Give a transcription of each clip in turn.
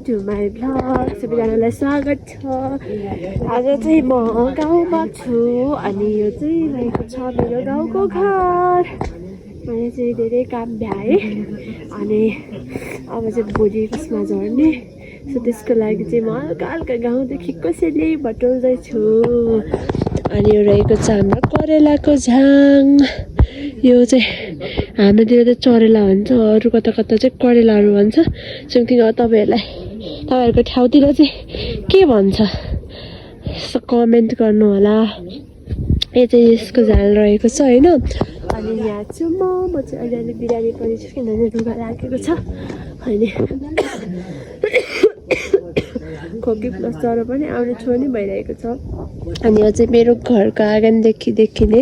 to my vlog. सबैजनालाई स्वागत छ। आज चाहिँ म गाउँमा छु अनि यो चाहिँ रहेको छ मेरो गाउँको घर। मैले चाहिँ धेरै काम भ्याएँ अनि अब चाहिँ भोलि कसमा झर्ने, सो त्यसको लागि चाहिँ म हल्का हल्का गाउँदेखि कसैले बटुल्दैछु। अनि यो रहेको छ हाम्रो करेलाको झाङ। यो चाहिँ हाम्रोतिर चाहिँ चरेला भन्छ, अरू कता कता चाहिँ करेलाहरू भन्छ। समथिङ तपाईँहरूको ठाउँतिर चाहिँ के भन्छ यसो कमेन्ट गर्नु होला। यो चाहिँ यसको झाल रहेको छ होइन। अनि यहाँ छु म चाहिँ अहिले बिरामी पनि छु किनभने लुगा लागेको छ अनि खोकी प्लस ज्वरो पनि आउने छोड्ने भइरहेको छ। अनि यो चाहिँ मेरो घरको आँगनदेखि देखिने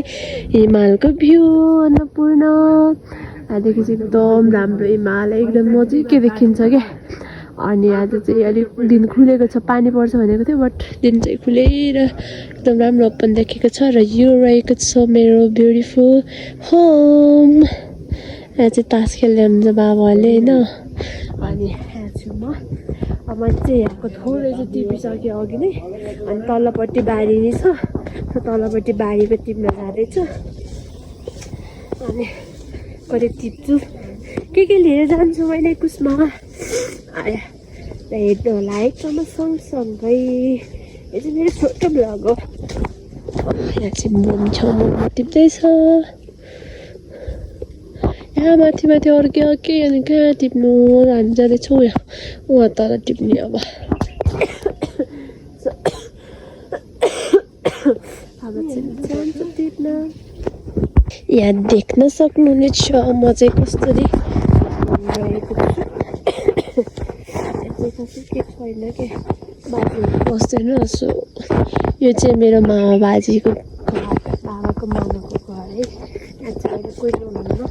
हिमालको भ्यू अन्नपूर्ण। यहाँदेखि चाहिँ एकदम राम्रो हिमाल एकदम नजिकै देखिन्छ क्या। अनि आज चाहिँ अलिक दिन खुलेको छ, पानी पर्छ भनेको थियो बट दिन चाहिँ खुलेर एकदम राम्रो ओपन देखेको छ। र यो रहेको छ मेरो ब्युटिफुल होम। यहाँ चाहिँ तास खेल्दै हुनुहुन्छ बाबाहरूले होइन। अनि यहाँ छु म। मैले चाहिँ यहाँको थोरै चाहिँ टिपिसकेँ अघि नै। अनि तल्लोपट्टि बारी नै छ, तल्लोपट्टि बारीको टिप्न जाँदैछु। अनि करिब टिप्छु, के लिएर जान्छु मैले कुसमा आया र हेर्नु होला एकदम सँगसँगै। यो चाहिँ मेरो छोटो भ्लग हो। यहाँ चाहिँ मोम छेउमा टिप्दैछ। यहाँ माथि माथि अर्कै अर्कै अनि कहाँ टिप्नु हामी जाँदैछौँ। यहाँ उहाँ तल टिप्ने अब जान्छु टिप्न। यहाँ देख्न सक्नुहुनेछ म चाहिँ कसरी रहेको छु। के छैन के बाजे बस्दैन। सो यो चाहिँ मेरो मामा बाजेको घर, बाबाको मामाको घर है। यहाँ चाहिँ अहिले कोही हुनुहुन्न,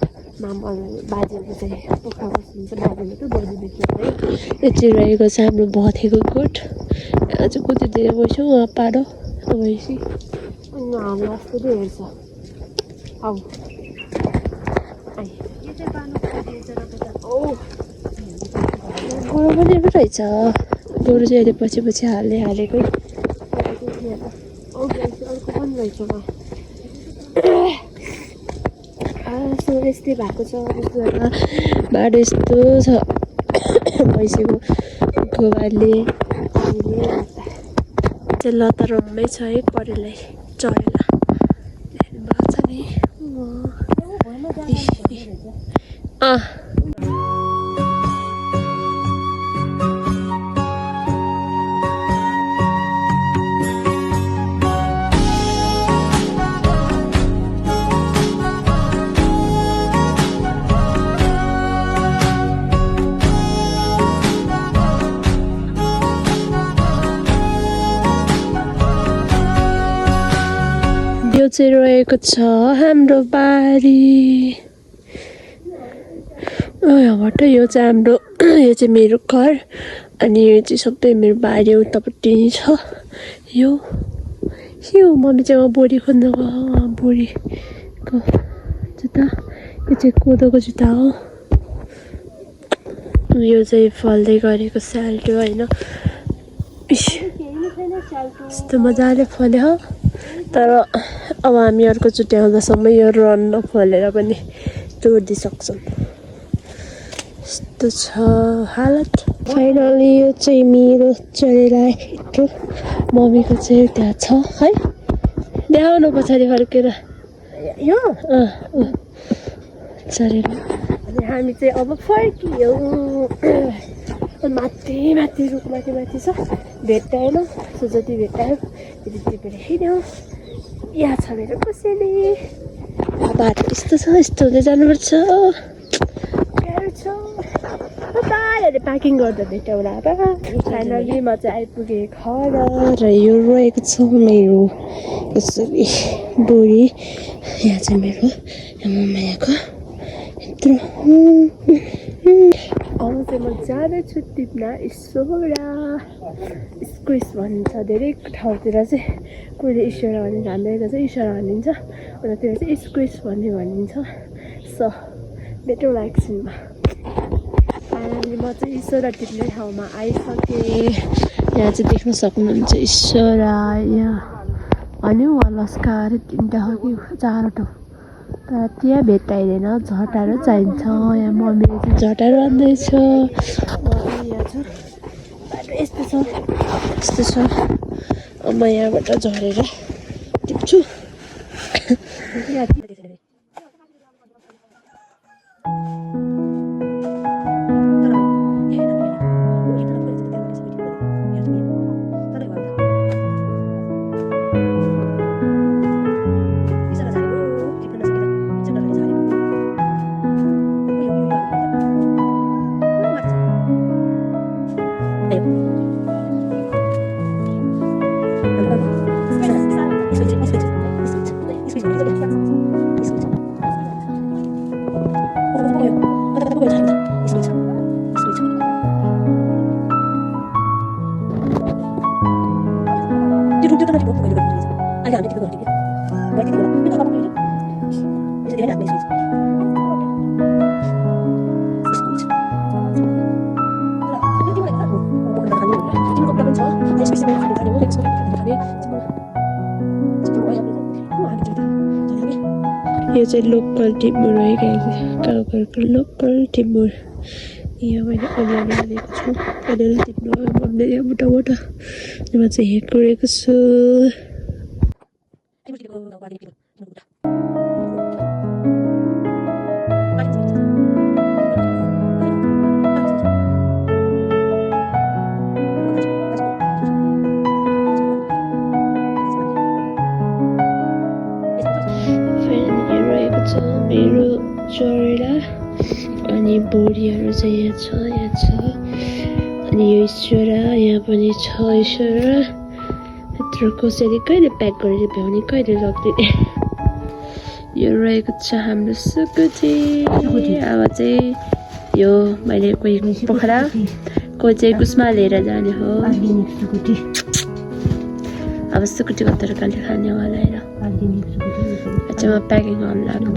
मामा बाजेको चाहिँ पोखरा बस्नुहुन्छ, बाजेले त बजीदेखि है। यो चाहिँ रहेको छ हाम्रो भथेको गोठ। यहाँ चाहिँ कति धेरै बस्छौँ उहाँ पारो भएपछि अनि हाम्रो अस्ति हेर्छ औ गोरु पनि रहेछ। गोरु चाहिँ अहिले पछि पछि हालेकै अर्को पनि रहेछ। सो यस्तै भएको छ बाटो यस्तो छ भइसक्यो गोबारले चाहिँ लता रममै छ है। करेला चरेला हेर्नु भएको छ नि। यो चाहिँ रहेको छ हाम्रो बारी। यहाँबाट यो चाहिँ हाम्रो यो चाहिँ मेरो घर अनि यो चाहिँ सबै मेरो बारी उतापट्टि छ। यो मम्मी चाहिँ बोरी खोज्नु गयो, बोरीको जुत्ता। यो चाहिँ कोदोको जुत्ता हो। यो चाहिँ फल्दै गरेको स्याल्टो होइन। यस्तो मजाले फल्यो तर अब हामी अर्कोचोटि आउँदासम्म यो रन नफलेर पनि तोडिदिइसक्छौँ। यस्तो छ हालत। फाइनली यो चाहिँ मेरो चरेला हिटो, मम्मीको चाहिँ त्यहाँ छ है। देखाउनु पछाडि फर्केर यो चरेला। अनि हामी चाहिँ अब फर्कियौँ। माथि रुख माथि छ, भेट्टाएन। सो जति भेट्टायो त्यति टिपेर हिँड्यौँ। यहाँ छ मेरो कसैले। बाटो यस्तो छ, यस्तो हुँदै जानुपर्छ। गाह्रो छ। अहिले प्याकिङ गर्दा भेट्यौँला अब। फाइनली म चाहिँ आइपुगेँ घर र यो रहेको छ मेरो यसरी बोरी। यहाँ चाहिँ मेरो मम्मीको यत्रो। अब चाहिँ म जाँदैछु टिप्न इसोरा। स्क्विस भनिन्छ धेरै ठाउँतिर चाहिँ। कोहीले इस्योरा भनिन्छ, हाम्रो चाहिँ इस्योरा भनिन्छ, उतातिर चाहिँ स्क्विस भन्ने भनिन्छ। सो बेटर एकछिनमा अनि म चाहिँ ईश्वरा टिप्ने ठाउँमा आइसकेँ। यहाँ चाहिँ देख्न सक्नुहुन्छ ईश्वरा यहाँ भन्यो अलस्कार तिनवटा हो कि चारवटा तर त्यहाँ भेट्टाइँदैन झटारो चाहिन्छ। यहाँ मम्मीले चाहिँ झटारो आन्दैछ। यहाँ छ बाटो यस्तो छ यस्तो छ। म यहाँबाट झरेर टिप्छु। यो चाहिँ लोकल टिमुर है गाउँघरको लोकल टिमुर। यहाँ मैले अलिअलि हालेको छु अलिअलि टिप्नु मम्मीले यहाँ मोटामोटा म चाहिँ यहाँ गरेको छु। मेरो चरेला अनि बोडीहरू चाहिँ यहाँ छ अनि यो ईश्वरा यहाँ पनि छ ईश्वरा। यत्रो कसरी कहिले प्याक गरेर भ्याउने कहिले लगिदिने। यो रहेको छ हाम्रो सुकुटी। अब चाहिँ यो मैले कोही पोखरा कोही चाहिँ कुसमा लिएर जाने हो। अब सुकुटीको तरकारीले खाने वाला होइन। अच्छा म प्याकिङ गर्नु लाग्नु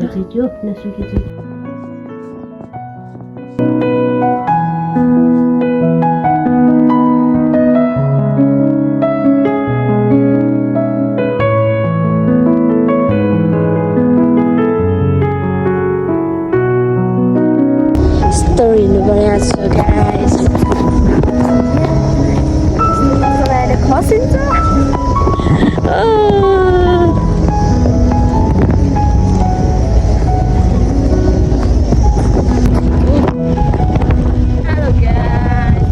story nu börjar så guys. Så är det kossinta. Hello guys.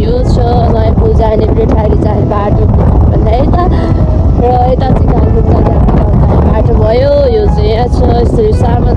यो छ नयाँ जाने ब्रिटारी जाने बाटो भन्दा यता र यता चाहिँ कालिम्पोङ जाने बाटो भयो। यो चाहिँ यहाँ छ यसरी सामान